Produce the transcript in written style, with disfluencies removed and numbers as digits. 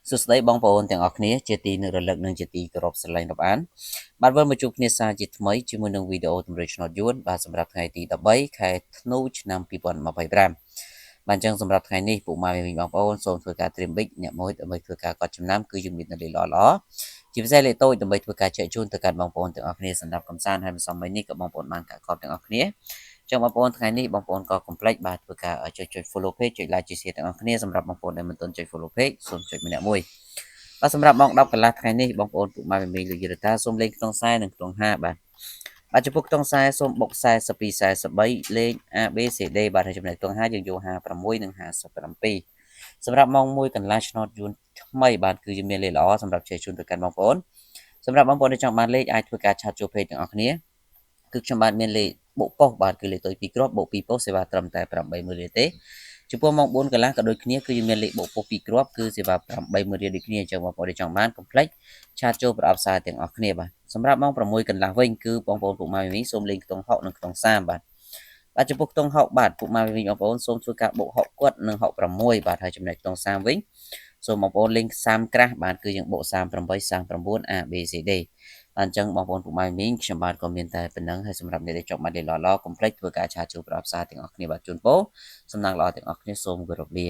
សួស្តីបងប្អូនទាំងអស់គ្នាជាទីនឹករលឹកនិងជាទីគោរពស្រឡាញ់រាប់អានបាទវិលមកជួបគ្នាសារជាថ្មីជាមួយនឹងវីដេអូទម្រេចឆ្នោតយួនបាទសម្រាប់ថ្ងៃទី13ខែធ្នូឆ្នាំ2025បាទអញ្ចឹងសម្រាប់ថ្ងៃនេះពុកម៉ែវិញបងប្អូនសូមធ្វើការត្រៀមប៊ិចអ្នកមួយដើម្បីធ្វើការកត់ចំណាំគឺយើងមាននៅលេខល្អជាពិសេសលេខតូចដើម្បីធ្វើការចែកជូនទៅកាន់បងប្អូនទាំងអស់គ្នាសម្រាប់កំសាន្តហើយមិនសមមិញនេះក៏បងប្អូនបានកាក់កបទាំងអស់គ្នាចឹងបងប្អូនថ្ងៃនេះបងប្អូនក៏កុំភ្លេចបាទធ្វើការចុច follow page ចុច like ចុច share ទាំងអស់គ្នាសម្រាប់បងប្អូនដែលមិនទាន់ចុច follow page សូមចុចម្នាក់មួយបាទសម្រាប់ម៉ោង10កន្លះថ្ងៃនេះបងប្អូនពុកម៉ែមីងលោកយល់ថាសូមលេខក្នុងខ្សែនិងក្នុង5បាទចំពោះក្នុងខ្សែសូមបុក42 43លេខ A B C D បាទហើយចំណែកក្នុង5យើងយក56និង57សម្រាប់ម៉ោង1កន្លះឆ្នោតយួនថ្មីបាទគឺមានលេខល្អសម្រាប់ជ័យជូនទៅកាន់បងប្អូនសម្រាប់បងប្អូនដែលចង់បានលេខអាចធ្វើការឆាតចូល page ទាំងអស់គ្នាគឺខ្ញុំបាទមានលេខបុកប៉ុសបាទគឺលេខតូច2គ្រាប់បុក2ប៉ុសសេវាត្រឹមតែ80000រៀលទេចំពោះម៉ោង4កន្លះក៏ដូចគ្នាគឺមានលេខបុកប៉ុស2គ្រាប់គឺសេវា80000រៀលដូចគ្នាអញ្ចឹងបងប្អូនដែលចង់បានកុំភ្លេចឆាតចូលប្រអប់សារទាំងអស់គ្នាបាទសម្រាប់ម៉ោង6កន្លះវិញគឺបងប្អូនពុកម៉ែវិញសូមលេងខ្ទង់60និងខ្ទង់30បាទចំពោះខ្ទង់60បាទពុកម៉ែវិញបងប្អូនសូមធ្វើការបុក60គាត់និង66បាទហើយចំណែកខ្ទង់30វិញសូមបងប្អូនលេង30ក្រាស់បាទគឺយើងបុក38 39 A B C D បាទអញ្ចឹងបងប្អូនពុកម៉ែមីងខ្ញុំបាទក៏មានតែប៉ុណ្្នឹងហើយសម្រាប់អ្នកដែលចង់បានលេខល្អៗកុំភ្លេចធ្វើការឆាតចូលប្រអប់សារទាំងអស់គ្នាបាទជូនពរសំណាងល្អទាំងអស់គ្នាសូមគោរពលា